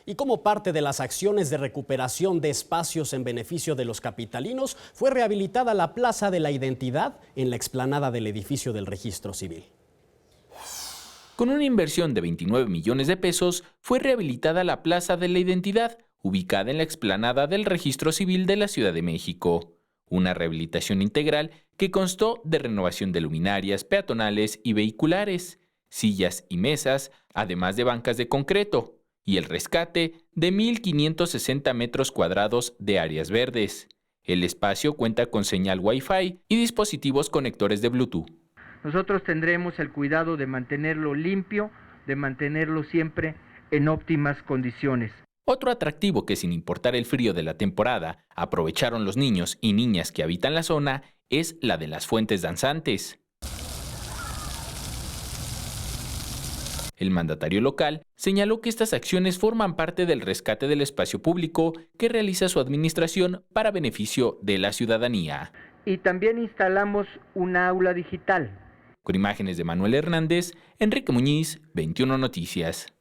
Y como parte de las acciones de recuperación de espacios en beneficio de los capitalinos, fue rehabilitada la Plaza de la Identidad en la explanada del edificio del Registro Civil. Con una inversión de 29 millones de pesos, fue rehabilitada la Plaza de la Identidad, ubicada en la explanada del Registro Civil de la Ciudad de México. Una rehabilitación integral que constó de renovación de luminarias, peatonales y vehiculares, sillas y mesas, además de bancas de concreto, y el rescate de 1.560 metros cuadrados de áreas verdes. El espacio cuenta con señal Wi-Fi y dispositivos conectores de Bluetooth. Nosotros tendremos el cuidado de mantenerlo limpio, de mantenerlo siempre en óptimas condiciones. Otro atractivo que, sin importar el frío de la temporada, aprovecharon los niños y niñas que habitan la zona es la de las fuentes danzantes. El mandatario local señaló que estas acciones forman parte del rescate del espacio público que realiza su administración para beneficio de la ciudadanía. Y también instalamos una aula digital. Con imágenes de Manuel Hernández, Enrique Muñiz, 21 Noticias.